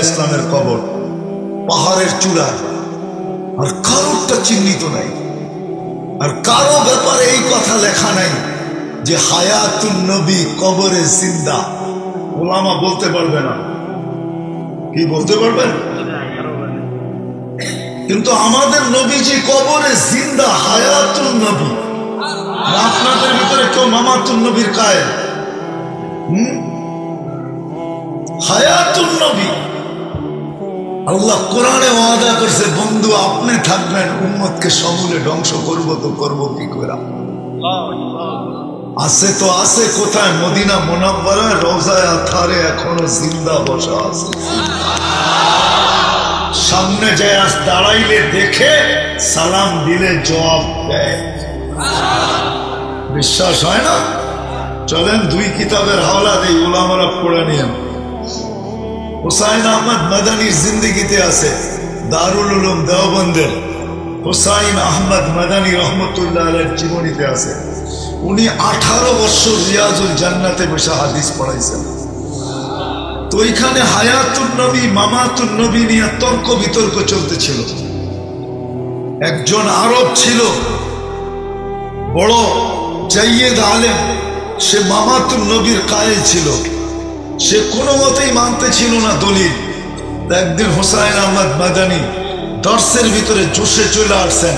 ইসলামের কবর পাহাড়ের চূড়ায়, আর কারোরটা চিহ্নিত নাই, আর কারো ব্যাপারে এই কথা লেখা নাই যে হায়াতুন নবী কবরে জিন্দা। ওলামা বলতে পারবে না, কি বলতে পারবেন? কিন্তু আমাদের নবীজি কবরে জিন্দা, হায়াতুন নবী। আপনাদের ভিতরে কেউ মামাতুন নবীর কায়েল? হায়াতুন নবী। আল্লাহ কোরআনে ওয়াদা করছে, বন্ধু আপনি থাকবেন, উম্মতকে সমূলে ধ্বংস করব তো করব কি করে? আছে তো আছে কোথায়? মদিনা মুনাওয়ারায় রওজায়ে আতহারে এখনো জিন্দা বসা আছে। সামনে যায় দাঁড়াইলে দেখে, সালাম দিলে জবাব দেয়। বিশ্বাস হয় না? চলেন দুই কিতাবের হাওলা দেই, উলামারা পড়ে নিয়েন। হুসাইন আহমদ মাদানির জিন্দেগিতে আছে, দারুল উলুম দেওবন্দের হুসাইন আহমদ মাদানি রহমতুল্লাহ আলাইহির জীবনীতে আছে। উনি 18 বছর রিয়াজুল জান্নাতে বসে হাদিস পড়াইছেন। তো ওইখানে হায়াতুন নবী মামাতুন নবী নিয়ে তর্ক বিতর্ক চলতেছিল। একজন আরব ছিল, বড় জাইয়েদ আলেম, সে মামাতুন নবীর কায়েল ছিল। সে কোনো মতেই মানতে ছিল না দলিল। একদিন হুসাইন আহমদ মাদানি দর্শের ভিতরে জোশে চলে আসছেন।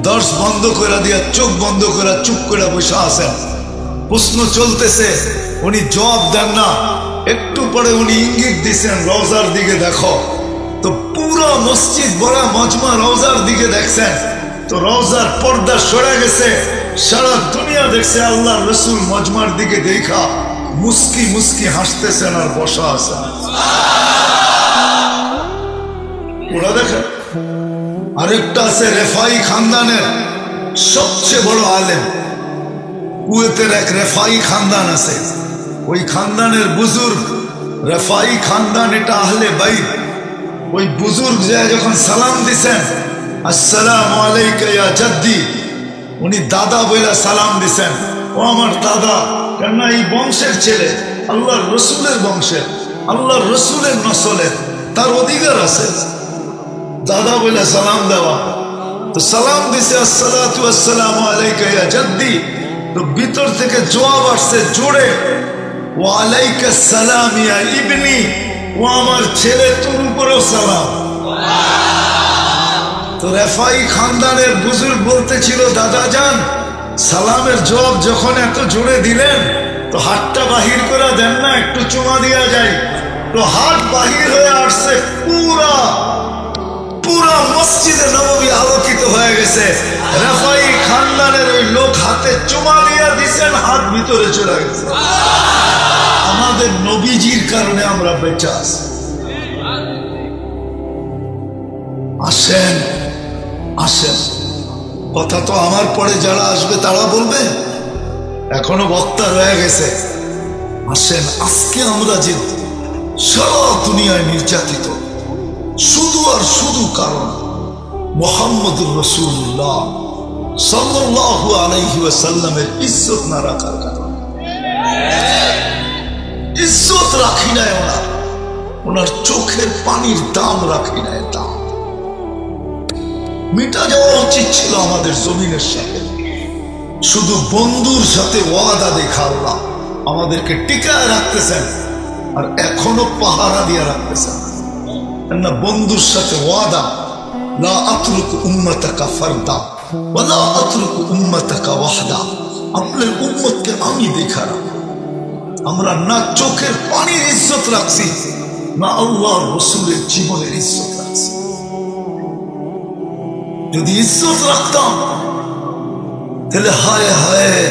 দর্শ বন্ধ করে দিয়া চোখ বন্ধ করে চুপ করে বসে আছেন। প্রশ্ন চলতেছে, উনি জবাব দেন না। একটু পরে উনি ইঙ্গিত দিচ্ছেন, রওজার দিকে দেখো। তো পুরো মসজিদ বড় মজমা রওজার দিকে দেখছেন। তো রওজার পর্দা সরে গেছে, সারা দুনিয়া দেখছে। আল্লাহ রসুল মজমার দিকে দেখা মুস্কি মুস্কি হাসতেছেন আর বসা আছেন। ওরা দেখেন। আরেকটা আছে রেফাই খানদানের সবচেয়ে বড় আলেম, কুয়েতের এক রেফাই খানদান আছে। ওই খানদানের বুজুর্গ রেফাই খানদান, এটা আহলে বাইত। ওই বুজুর্গ যখন সালাম দিছেন, আসসালামু আলাইকা ইয়া জাদ্দি, উনি দাদা বলে সালাম দিছেন। ও আমার দাদা, কেননা এই বংশের ছেলে, আল্লাহর রসুলের বংশের, আল্লাহর রসুলের নসলের, তার অধিকার আছে দাদা বলে সালাম দেওয়া। তো সালাম দিছে, আসসালাতু আসসালামু আলাইকা ইয়া জাদ্দি। তো ভিতর থেকে জবাব আসছে জোরে, ওয়া আলাইকা সালাম ইয়া ইবনি, ও আমার ছেলে, তোর উপরেও সালাম। তো রেফাই খানদানের বুজুর্গ বলতেছিল, দাদা যান, সালামের জবাব যখন এত জোরে দিলেন, তো হাতটা বাহির করে দেন না, একটু চুমা দিয়া যায়। তো হাত বাহির হয়ে আসছে, পুরা পুরা মসজিদে নববী আলোকিত হয়ে গেছে। রেফাই খানদানের ওই লোক হাতে চুমা দিয়া দিছেন, হাত ভিতরে চলে গেছে। আমাদের নবীজির কারণে আমরা বেঁচে আছি। আসেন আসেন, কথা তো আমার পরে যারা আসবে তারা বলবে, এখনো বক্তা রয়ে গেছে। আসেন, আজকে আমরা যে সারা দুনিয়ায় নির্যাতিত, শুধু আর শুধু কারণ মুহাম্মদুর রাসূলুল্লাহ সাল্লাল্লাহু আলাইহি ওয়াসাল্লামের ইজ্জত না রাখার কারণে। ইজ্জত রাখি নাই ওনার, ওনার চোখের পানির দাম রাখি নাই, দাম মিটা যাওয়া উচিত ছিল আমাদের জমিনের সাথে। শুধু বন্ধুর সাথে ওয়াদা দেখা আল্লাহ আমাদেরকে টিকায় রাখতেছেন, আর এখনো পাহারা দিয়ে রাখতেছেন না। বন্ধুর সাথে ওয়াদা, লা আতরুকু উম্মাতাকা ফারদা ওয়া লা আতরুকু উম্মাতাকা ওয়াহদা। আপনার উম্মতকে আমি দেখা রাখব। আমরা না চোখের পানির ইজ্জত রাখছি, না আল্লাহর রাসূলের জীবনের ইজ্জত রাখছি। যদি ইজ্জত রাখতাম, তাহলে হায় হায়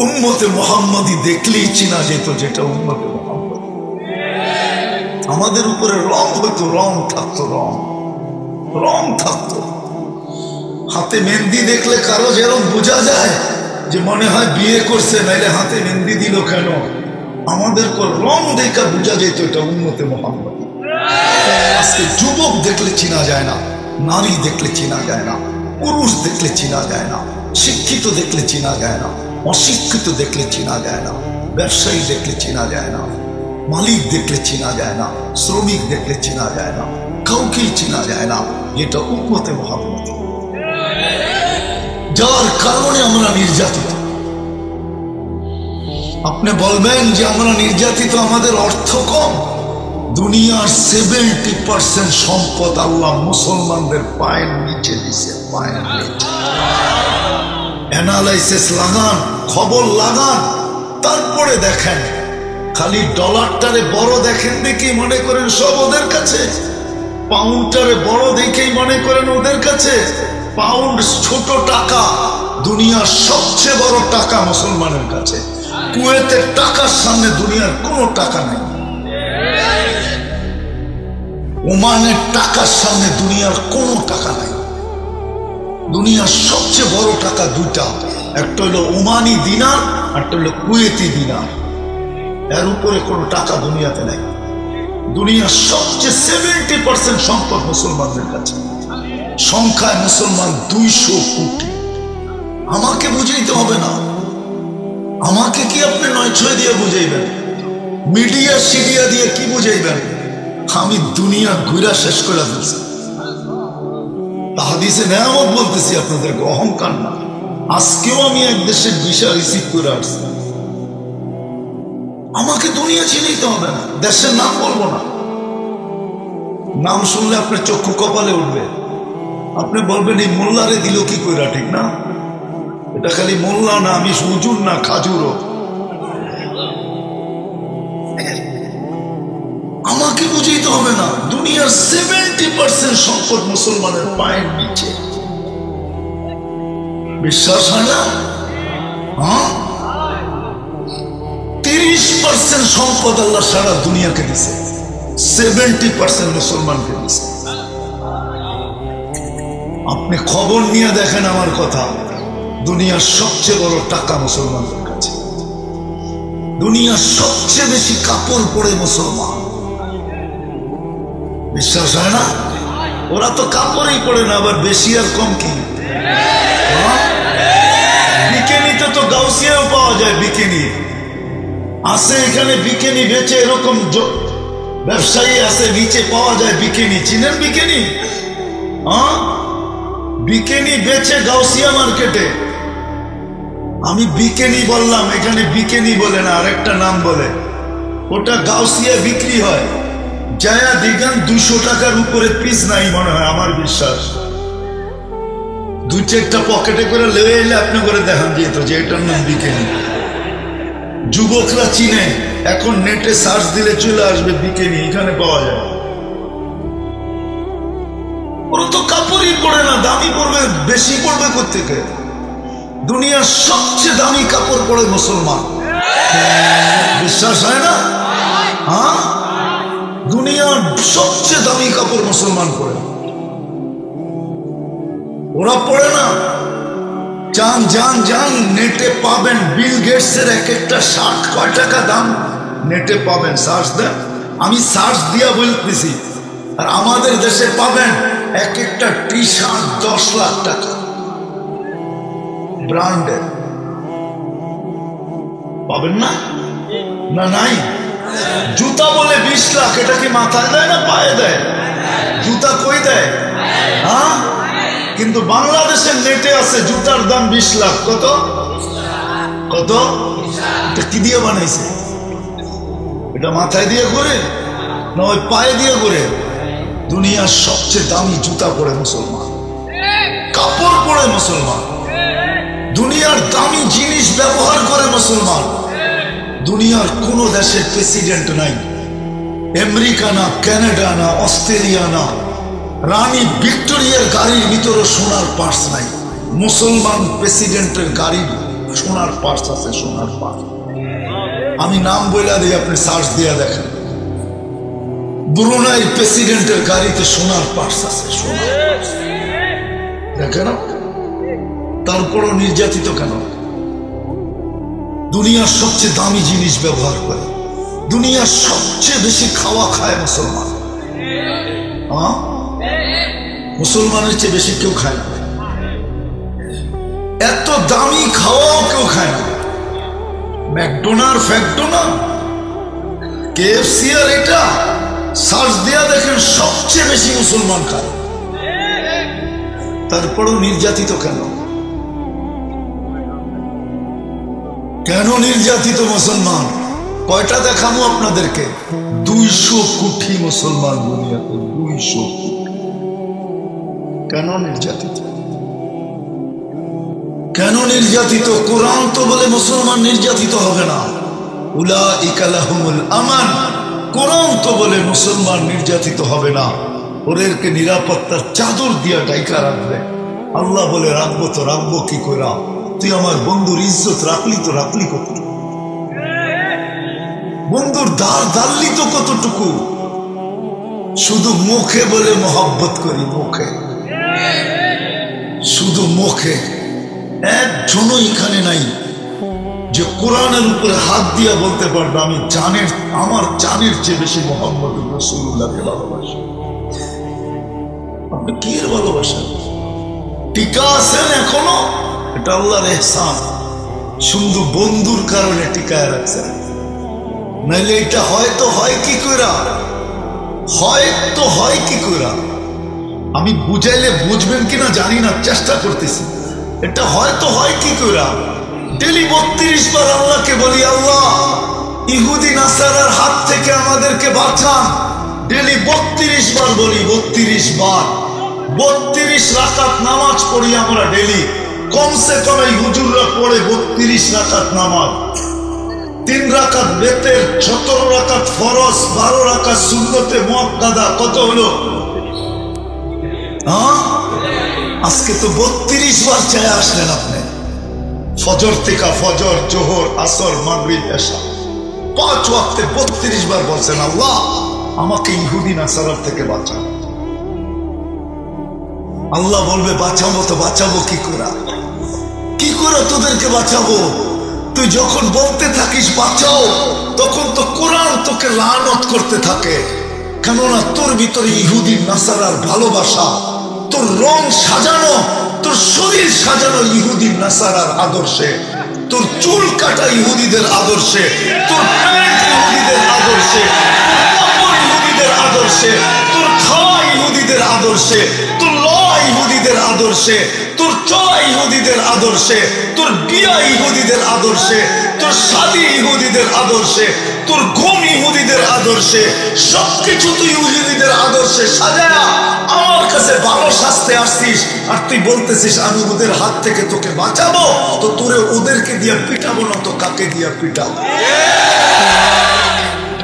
উম্মতে মুহাম্মাদি দেখলেই চিনা যেত যেটা উম্মতে মুহাম্মাদ। আমাদের উপরে রং হইতো, রং থাকতো, রং থাকতো। হাতে মেহেন্দি দেখলে কারো যেরকম বোঝা যায় যে মনে হয় বিয়ে করছে, নাইলে হাতে মেহেন্দি দিল কেন। আমাদের রং দেখা বোঝা যেত এটা উম্মতে মুহাম্মাদ। আজকে যুবক দেখলে চিনা যায় না, নারী দেখলে চিনা যায় না, পুরুষ দেখলে চিনা যায় না, শিক্ষিত দেখলে চিনা যায় না, অশিক্ষিত দেখলে চিনা যায় না, ব্যবসায়ী দেখলে চিনা যায় না। মালিক দেখলে চেনা যায় না, শ্রমিক দেখলে চেনা যায় না, কাউকেই চেনা যায় না। এটা উম্মতে মুহাম্মদী, যার কারণে আমরা নির্যাতিত। আপনি বলবেন যে আমরা নির্যাতিত, আমাদের অর্থ কম। দুনিয়ার 70% সম্পদ আল্লাহ মুসলমানদের পায়ের নিচে দিছে, পায়ের নিচে। অ্যানালাইসিস লাগান, খবর লাগান, তারপরে দেখেন। খালি ডলারটারে বড় দেখেন দেখি মনে করেন সব ওদের কাছে, পাউন্ডটারে বড় দেখেই মনে করেন ওদের কাছে। পাউন্ড ছোট টাকা, দুনিয়ার সবচেয়ে বড় টাকা মুসলমানের কাছে। কুয়েতের টাকার সামনে দুনিয়ার কোনো টাকা নেই। ওমানের টাকার সামনে দুনিয়ার কোনো টাকা নাই। দুনিয়ার সবচেয়ে বড় টাকা দুইটা, একটা হলো ওমানি দিনার, একটা হলো কুয়েতি দিনার। এর উপরে কোনো টাকা দুনিয়াতে নাই। দুনিয়ার সবচেয়ে 70% সম্পদ মুসলমানদের কাছে। সংখ্যায় মুসলমান 200 কোটি। আমাকে বুঝাইতে হবে না, আমাকে কি আপনি 9-6 দিয়ে বুঝাইবেন? মিডিয়া সিডিয়া দিয়ে কি বুঝাইবেন? আমি দুনিয়া ঘুরা শেষ করে ফেলছি। হাদিসে নেয়ামত বলতেছি আপনাদেরকে, অহংকার না। আজকেও আমি এক দেশের ভিসা রিসিভ করে আসছি। আমাকে দুনিয়া চিনাইতে হবে না, দেশের নাম বলবো না। নাম শুনলে আপনার চক্ষু কপালে উঠবে। আপনি বলবেন এই মোল্লারে দিল কি কইরা, ঠিক না? এটা খালি মোল্লা না, আমি হুজুর না, খাজুরও। আমাকে বুঝাইতে হবে না, দুনিয়ার 70% সম্পদ মুসলমানের পায়ের নিচে। বিশ্বাস হয় না? 30% সম্পদ আল্লাহ সারা দুনিয়াকে দিছে, 70% মুসলমানকে দিছে। আপনি খবর নিয়ে দেখেন আমার কথা, দুনিয়ার সবচেয়ে বড় টাকা মুসলমানদের কাছে। দুনিয়ার সবচেয়ে বেশি কাপড় পরে মুসলমান। বিশ্বাস হয় না? ওরা তো কাপড়ই পরে না, আবার বেশি আর কম কি? বিকেনিতে তো গাউসিয়াও পাওয়া যায়, বিকেনি আছে এখানে, বিকেনি বেচে এরকম ব্যবসায়ী আছে, নিচে পাওয়া যায় বিকেনি। চিনেন বিকেনি? বিকেনি বেচে গাউসিয়া মার্কেটে। আমি বিকেনি বললাম, এখানে বিকেনি বলে না, আরেকটা নাম বলে। ওটা গাউসিয়া বিক্রি হয়। জায়া দিগান 200 টাকার উপরে পিস নাই মনে হয়, আমার বিশ্বাস। 2-4টা পকেটে করে লেগে এলে আপনি করে দেখান যেত যে এটার নাম বিকেনি। যুবকরা চিনে, এখন নেটে সার্চ দিলে চলে আসবে বিকেনি, এখানে পাওয়া যায়। ওরা তো কাপড়ই পরে না, দামি পড়বে, বেশি পড়বে কোত্থেকে? দুনিয়ার সবচেয়ে দামি কাপড় পরে মুসলমান। বিশ্বাস হয় না? দুনিয়ার সবচেয়ে দামি কাপড় মুসলমান পরে, ওরা পড়ে না। যান যান যান, নেটে পাবেন বিল গেটসের এক একটা শার্ট কয় টাকা দাম, নেটে পাবেন, সার্চ দেন। আমি সার্চ দিয়া বলতেছি। আর আমাদের দেশে পাবেন এক একটা টি শার্ট 10 লাখ টাকা, ব্র্যান্ডের। পাবেন না? না নাই? জুতা বলে 20 লাখ, এটা কি মাথায় দেয় না পায়ে দেয়? জুতা কই দেয়? কিন্তু বাংলাদেশের নেটে আছে জুতার দাম 20 লাখ। কত কত? এটা কি দিয়ে বানাইছে? এটা মাথায় দিয়ে করে না ওই পায়ে দিয়ে করে? দুনিয়ার সবচেয়ে দামি জুতা পরে মুসলমান, কাপড় পরে মুসলমান, দুনিয়ার দামি জিনিস ব্যবহার করে মুসলমান। দুনিয়ার কোন দেশের প্রেসিডেন্ট নাই, আমেরিকা না, কানাডা না, অস্ট্রেলিয়া না, রানী ভিক্টোরিয়ার গাড়ির ভিতরে সোনার পার্স নাই। মুসলমান প্রেসিডেন্টের গাড়ির সোনার পার্স আছে, সোনার পার্স। আমি নাম বইলা দিই, আপনি সার্চ দিয়ে দেখেন। ব্রুনাইয়ের প্রেসিডেন্টের গাড়িতে সোনার পার্স আছে, সোনার পার্স। দেখেন, তারপরও নির্যাতিত কেন? দুনিয়ার সবচেয়ে দামি জিনিস ব্যবহার করে, দুনিয়ার সবচেয়ে বেশি খাওয়া খায় মুসলমান। মুসলমানের চেয়ে বেশি কেউ খায় না। এত দামি খাওয়াও কেউ খায় না। ম্যাকডোনাল্ড ফ্যাকডোনা কেএফসি আর এটা সার্চ দিয়া দেখেন সবচেয়ে বেশি মুসলমান খায়। তারপরও নির্যাতিত কেন? কেন নির্যাতিত মুসলমান? কয়টা দেখাবো আপনাদেরকে? 200 কোটি মুসলমান দুনিয়াতে, 200 কোটি। কেন নির্যাতিত? কেন নির্যাতিত? কোরআন তো বলে মুসলমান নির্যাতিত হবে না। উলাইকা লাহুমুল আমান, কোরআন তো বলে মুসলমান নির্যাতিত হবে না, ওদেরকে নিরাপত্তার চাদর দিয়া ডাইকা রাখবে। আল্লাহ বলে রাখবো তো রাখবো কি করে? তুই আমার বন্ধুর ইজ্জত রাখলি তো রাখলি কতটুকু? বন্ধুর দাঁড় দাঁড়লি তো কতটুকু? শুধু মুখে বলে মোহাব্বত করি, মুখে, শুধু মুখে। একজনও এখানে নাই যে কোরআনের উপরে হাত দিয়া বলতে পারবে আমি জানের, আমার জানের চেয়ে বেশি মুহাম্মদ রাসূলুল্লাহকে ভালোবাসি। আপনি কি এর ভালোবাসা? টিকা আছেন এখনো, এটা আল্লাহর ইহসান। শুধু বন্ধুর কারণে টিকায় রাখছেন, নাইলে এটা হয়তো হয় কি কইরা, হয়তো হয় কি কইরা। আমি বুঝাইলে বুঝবেন কিনা জানি না, চেষ্টা করতেছি। এটা হয়তো হয় কি কইরা? ডেলি 32 বার আল্লাহকে বলি, আল্লাহ ইহুদি নাসারার হাত থেকে আমাদেরকে বাঁচান। ডেলি 32 বার বলি, 32 বার। 32 রাকাত নামাজ পড়ি আমরা ডেলি, কমসে কম এই হুজুররা পড়ে 32 রাকাত নামাজ। 3 রাকাত বেতের, 17 রাকাত ফরজ, 12 রাকাত সুন্নতে মুআক্কাদা। কত হলো? আজকে তো 32 বার চায় আসলেন আপনি। ফজর থেকে ফজর, জোহর, আসর, মাগরিব, এশা 5 ওয়াক্তে 32 বার বলছেন আল্লাহ আমাকে ইহুদি নাসারার থেকে বাঁচান। আল্লাহ বলবে বাঁচাবো তো বাঁচাবো কি করে? কি করে তোদেরকে বাঁচাবো? তুই যখন বলতে থাকিস বাঁচাও, তখন তো কোরআন তোকে লানত করতে থাকে। কেননা তোর ভিতরে ইহুদি নাসারার ভালোবাসা, তোর রং সাজানো, তোর শরীর সাজানো ইহুদি নাসারার আদর্শে, তোর চুল কাটা ইহুদিদের আদর্শে, তোর প্যান্ট ইহুদিদের আদর্শে, তোর কাপড় ইহুদিদের আদর্শে, তোর খাওয়া ইহুদিদের আদর্শে, তোর লওয়া ইহুদিদের আদর্শে, তোর চলা ইহুদিদের আদর্শে, তোর বিয়া ইহুদিদের আদর্শে, তোর শাদী ইহুদিদের আদর্শে, তোর ঘুম ইহুদিদের আদর্শে, সবকিছু তুই ইহুদিদের আদর্শে সাজায়া আমার কাছে ভালো শাস্তে আসছিস। আর তুই বলতেছিস আমি ওদের হাত থেকে তোকে বাঁচাবো, তো তোরে ওদেরকে দিয়ে পিটাবো না তো কাকে দিয়ে পিটাবো?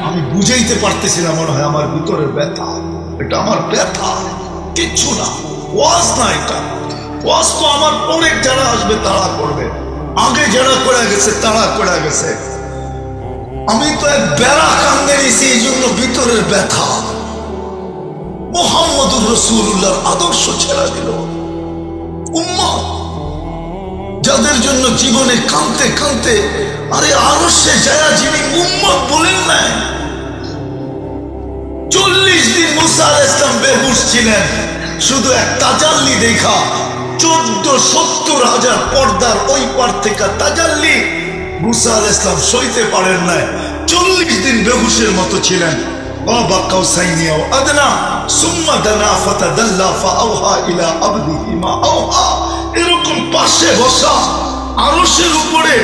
আমি বুঝাইতে পারতেছিলাম, মনে হয় আমার ভিতরের ব্যথা, এটা আমার ব্যথা, কিচ্ছু না, ওয়াজ না এটা। ওয়াজ তো আমার পরে যারা আসবে তারা করবে, আগে যারা করে গেছে তারা করে গেছে। আমি তো এক বেড়া কান্দে নিছি, এই জন্য ভিতরের ব্যথা। মুহাম্মদুর রাসূলুল্লাহর আদর্শ ছেড়ে দিল উম্মত, যাদের জন্য জীবনে কাঁদতে কাঁদতে, আরে আরশে যায়া যিনি উম্মত বলেন না, 40 দিন মুসা আলাইহিস সালাম বেহুশ ছিলেন, শুধু এক তাজাল্লি দেখা। 14,70,000 পর্দার ওই পার থেকে তাজাল্লি মুসা আলাইহিস সালাম সইতে পারেন না, 40 দিন বেহুশের মতো ছিলেন। এরকম পাশে বসা আরশের উপরে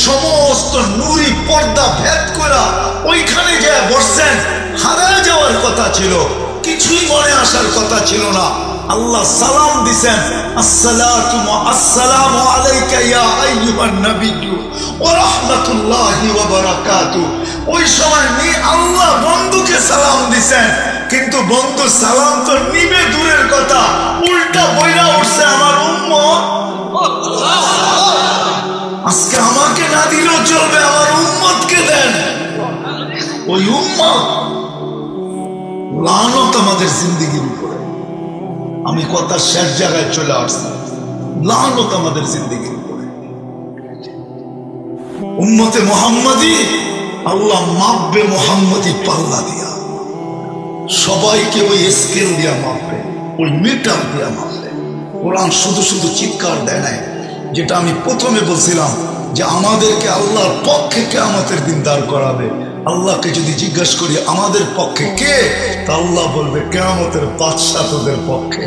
সমস্ত নূরি পর্দা ভেদ করা, ওইখানে যা বসছেন। হারায় যাওয়ার কথা ছিল, কিছুই মনে আসার কথা ছিল না। আল্লাহ সালাম দিছেন, আসসালামু আলাইকা ইয়া আইয়ুহান নাবিয়্যু ওয়া রাহমাতুল্লাহি ওয়া বারাকাতুহু। ওই সময় আল্লাহ বন্ধুকে সালাম দিছেন, কিন্তু বন্ধু সালাম তো নিবে দূরের কথা, উল্টা বইলা উঠছে আমার উম্মত। আজকে আমাকে না দিলেও চলবে, আমার উম্মতকে দেন। ওই উম্মত লানত আমাদের জিন্দেগির উপরে। আমি কথা শেষ জায়গায় চলে আসছি, লানত আমাদের জিন্দেগির উপরে। উম্মতে মুহাম্মাদি আল্লাহ মাপবে মুহাম্মাদি পাল্লা দিয়া, সবাইকে ওই স্কেল দিয়া মাপবে, ওই মিটার দিয়া মাপবে। কোরআন শুধু শুধু চিৎকার দেয় নাই, যেটা আমি প্রথমে বলছিলাম যে আমাদেরকে আল্লাহর পক্ষে কিয়ামতের দিন দাঁড় করাবে। আল্লাহকে যদি জিজ্ঞাসা করি আমাদের পক্ষে কে, তা আল্লাহ বলবে কিয়ামতের বাদশা তোদের পক্ষে,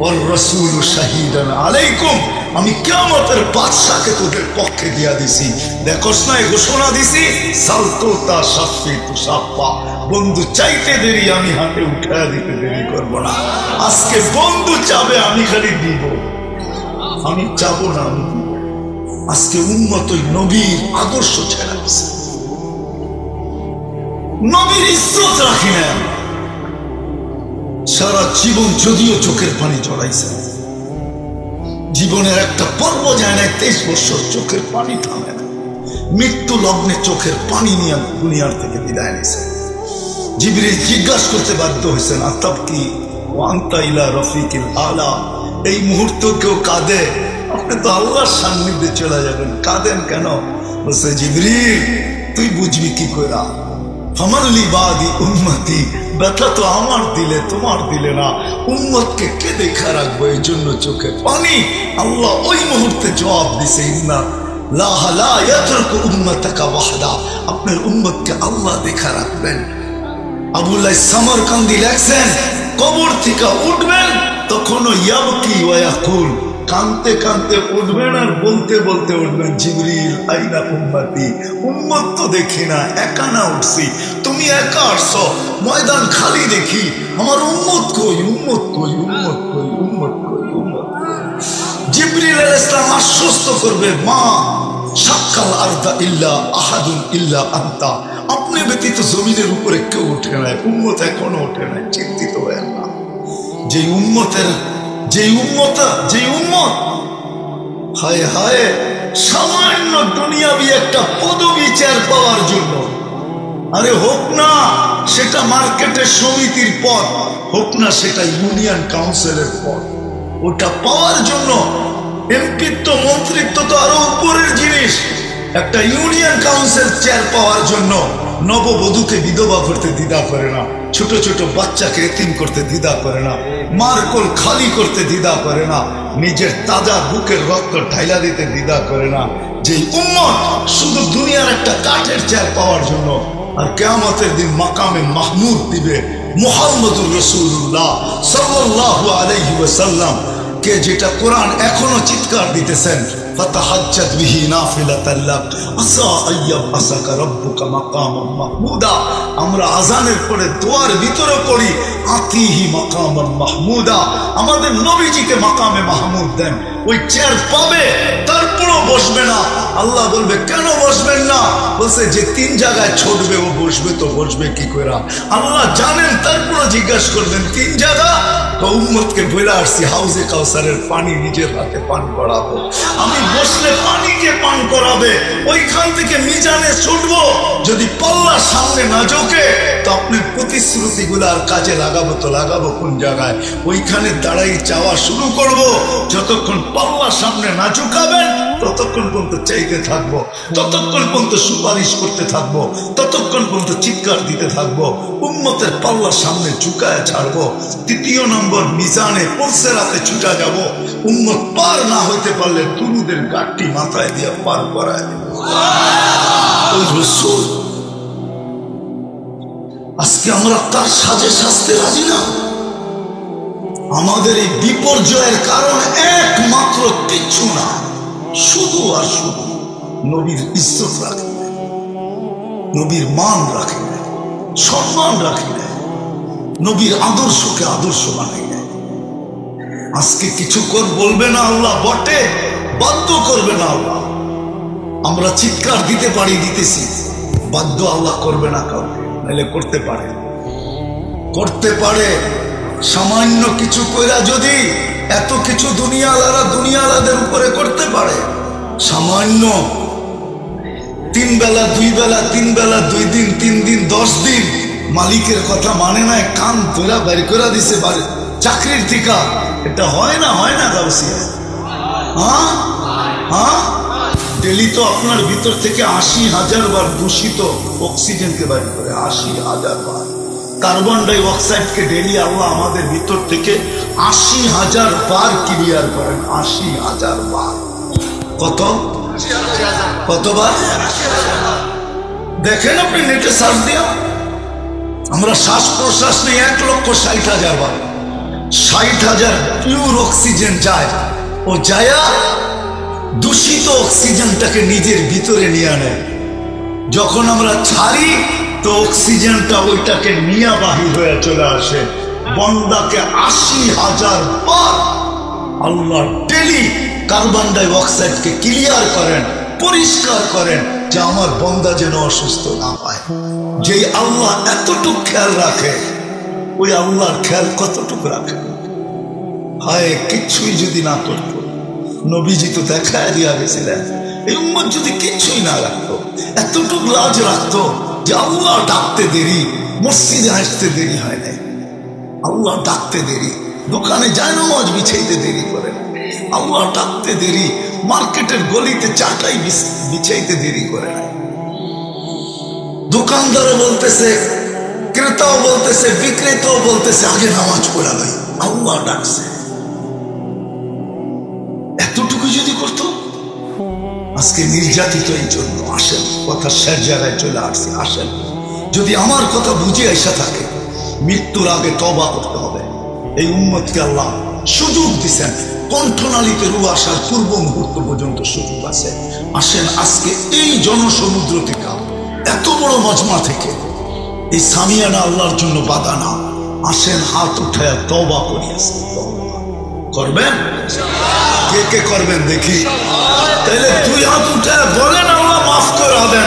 ওর রাসূল শাহীদান আলাইকুম, আমি কিয়ামতের বাদশাকে তোদের পক্ষে দিয়া দিছি। দেখোস না ঘোষণা দিছি, সালতু তা শাফি তু সাফা, বন্ধু চাইতে দেরি আমি হাতে উঠায়া দিতে দেরি করব না। আজকে বন্ধু চাবে আমি খালি দিব, আমি চাবো না আমি দিব। আজকে উম্মত ওই নবীর আদর্শ ছেড়ে দিছে, নবীর ইজ্জত রাখি না। সারা জীবন যদিও চোখের পানি জড়াইছে, জীবনের একটা পর্ব যায় না, 23 বছর চোখের পানি থামে না, মৃত্যু লগ্নে চোখের পানি নিয়ে দুনিয়ার থেকে বিদায় নিছে। জিবরিল জিজ্ঞাসা করতে বাধ্য হয়েছেন, আতাবকি ওয়া আনতা ইলা রফিকিল আলা, এই মুহূর্তে কেউ কাঁদে, আপনি তো আল্লাহর সান্নিধ্যে চলে যাবেন, কাঁদেন কেন? বলছে জিবরিল তুই বুঝবি কি কইরা, ফামাল্লি বাদি উম্মতি, ব্যথা তো আমার দিলে তোমার দিলে না, উম্মতকে কে দেখা রাখবো, এই জন্য চোখে পানি। আল্লাহ ওই মুহূর্তে জবাব দিছে, ইন্না লাহ লা ইয়াতরুকু উম্মাতাকা ওয়াহদা, আপনার উম্মতকে আল্লাহ দেখা রাখবেন। আবুল্লাহ সামরকান্দি লেখছেন, কবর থেকে উঠবেন তখনও ইয়াবকি ওয়া ইয়াকুল, কানতে কানতে উঠবেন আর বলতে বলতে উঠবেন, জিবরিল আইনা উম্মতি, উম্মত তো দেখি না, একা না উঠছি, তুমি একা আসছো, ময়দান খালি দেখি, আমার উম্মত কই, উম্মত কই, উম্মত কই, উম্মত কই, উম্মত। জিবরিল আলাইহিস সালাম আশ্বস্ত করবে, মা শাক্কাল আরদা ইল্লা আহাদুন ইল্লা আনতা, আপনি ব্যতীত জমিনের উপরে কেউ ওঠে না, উম্মত এখনো ওঠে না, চিন্তিত হয়েন না। যে উম্মত হায় হায় সামান্য দুনিয়াবি একটা পদবি চেয়ার পাওয়ার জন্য, আরে হোক না সেটা মার্কেটের সমিতির পদ, হোক না সেটা ইউনিয়ন কাউন্সিলের পদ, ওটা পাওয়ার জন্য, এমপিত্ব মন্ত্রিত্ব তো আরো উপরের জিনিস, একটা ইউনিয়ন কাউন্সিল চেয়ার পাওয়ার জন্য নববধূকে বিধবা করতে দ্বিধা করে না, ছোট ছোট বাচ্চাকে এতিম করতে দ্বিধা করে না, মার কোল খালি করতে দ্বিধা করে না, নিজের তাজা বুকের রক্ত ঢাইলা দিতে দ্বিধা করে না। যে উম্মত শুধু দুনিয়ার একটা কাঠের চেয়ার পাওয়ার জন্য আর কিয়ামতের দিন মাকামে মাহমুদ দিবে মুহাম্মদুর রাসূলুল্লাহ সাল্লাল্লাহু আলাইহি ওয়াসাল্লাম কে, যেটা কোরআন এখনো চিৎকার দিতেছেন, ফাতাহাজ্জাত বিহি নাফিলাতাল লাক আসা আইয়াবআসাকা রাব্বুকা মাকামান মাহমুদা। আমরা আজানের পরে দোয়ার ভিতরে পড়ি, আতিহি মাকামান মাহমুদা, আমাদের নবীজিকে মাকামে মাহমুদ দেন। ওই চেয়ার পাবে, তারপরও বসবে না। আল্লাহ বলবে কেন বসবেন না? বলছে যে 3 জায়গায় ছুটবে ও বসবে, তো বসবে কি করে? আল্লাহ জানেন, তারপরও জিজ্ঞাসা করবেন 3 জায়গা। উম্মতকে বলে আসছি হাউজে কাউসারের পানি নিজের হাতে পান করাবো, আমি বসলে পানি কে পান করাবে? ওইখান থেকে মিজানে ছুটবো, যদি পাল্লার সামনে না ঝোঁকে তো আপনার প্রতিশ্রুতি গুলার কাজে লাগাবো, তো লাগাবো কোন জায়গায়? ওইখানে দাঁড়াই চাওয়া শুরু করব। যতক্ষণ পাল্লার সামনে না ঝুঁকাবেন ততক্ষণ পর্যন্ত চাইতে থাকবো, ততক্ষণ পর্যন্ত সুপারিশ করতে থাকবো, ততক্ষণ পর্যন্ত চিৎকার দিতে থাকবো। উম্মতের পাল্লার সামনে ঝুঁকায় ছাড়বো। 3 নম্বর মিজানে পড়ছে রাতে ছুটা যাব। উম্মত পার না হইতে পারলে দুরুদের গাঠটি মাথায় দিয়ে পার করায় দেব। ওই রাসূল, আজকে আমরা তার সাজে সাজতে রাজি না। আমাদের এই বিপর্যয়ের কারণ একমাত্র কিচ্ছু না, শুধু আর শুধু নবীর ইজ্জত রাখি না, নবীর মান রাখি না, সম্মান রাখি না, নবীর আদর্শকে আদর্শ বানাই না। আজকে কিছু বলবে না আল্লাহ, বটে বাধ্য করবে না আল্লাহ। আমরা চিৎকার দিতে পারি, দিতেছি, বাধ্য আল্লাহ করবে না কাউকে, নাহলে করতে পারে, করতে পারে। সামান্য কিছু কইরা যদি এত কিছু দুনিয়ালাদের উপরে করতে পারে, সামান্য 3 বেলা 2 বেলা 3 বেলা 2 দিন 3 দিন 10 দিন মালিকের কথা মানে না, কান ধরা বের করে দিছে পারে চাকরির থেকে। এটা হয় না, হয় না গাউসিয়া? হ্যাঁ হ্যাঁ, ডেলি তো আপনার ভিতর থেকে 80,000 বার দূষিত অক্সিজেনকে বের করে, 80,000 বার। কার্বন ডাই অক্সাইডকে ডেলি আল্লাহ আমাদের ভিতর থেকে 80,000 বার ক্লিয়ার করেন, 80,000 বার। কত কতবার? দেখেন আপনি নেটে সার্চ দিয়া, আমরা শ্বাস প্রশ্বাস নিয়ে 1,60,000 বার, 60,000 পিওর অক্সিজেন যায়, ও যায়া দূষিত অক্সিজেনটাকে নিজের ভিতরে নিয়ে আনে। যখন আমরা ছাড়ি তো অক্সিজেনটা ওইটাকে নিয়ে বাহির হয়ে চলে আসে। বন্দাকে 80,000 বার আল্লাহ ডেলি কার্বন ডাই অক্সাইডকে ক্লিয়ার করেন, পরিষ্কার করেন, যে আমার বন্দা যেন অসুস্থ না পায়। যে আল্লাহ এতটুকু খেয়াল রাখে, ওই আল্লাহর খেয়াল কতটুকু রাখে? হায়, কিচ্ছুই যদি না করতো, নবীজি তো দেখায় দিয়া গেছিলেন, এই উম্মত যদি কিচ্ছুই না রাখতো, এতটুকু লাজ রাখতো যে আল্লাহ ডাকতে দেরি, মসজিদে আসতে দেরি হয় নাই, আল্লাহ ডাকতে দেরি, দোকানে জায়নামাজ বিছাইতে দেরি করে, আল্লাহ ডাকতে দেরি, মার্কেটের গলিতে চাটাই বিছাইতে দেরি করে না। দোকানদারও বলতেছে, ক্রেতাও বলতেছে, বিক্রেতাও বলতেছে, আগে নামাজ পড়া ভাই, আল্লাহ ডাকছে। এতটুকু যদি করতো, আজকে নির্যাতিত এই জন্য। আসেন, কথা শেষ জায়গায় চলে আসছে, আসেন, যদি আমার কথা বুঝে আসা থাকে, মৃত্যুর আগে তওবা করতে হবে। এই উম্মতকে আল্লাহ সুযোগ দিচ্ছেন, কণ্ঠনালীতে রু আসার পূর্ব মুহূর্ত পর্যন্ত সুযোগ আছে। আসেন, আজকে এই জনসমুদ্র থেকে, এত বড় মজমা থেকে, এই সামিয়ানা আল্লাহর জন্য বাধা না। আসেন, হাত উঠায় তওবা করি। আসেন, করবেন? কে কে করবেন দেখি? তাহলে 2 হাত উঠায় বলেন, আল্লাহ মাফ করে দেন।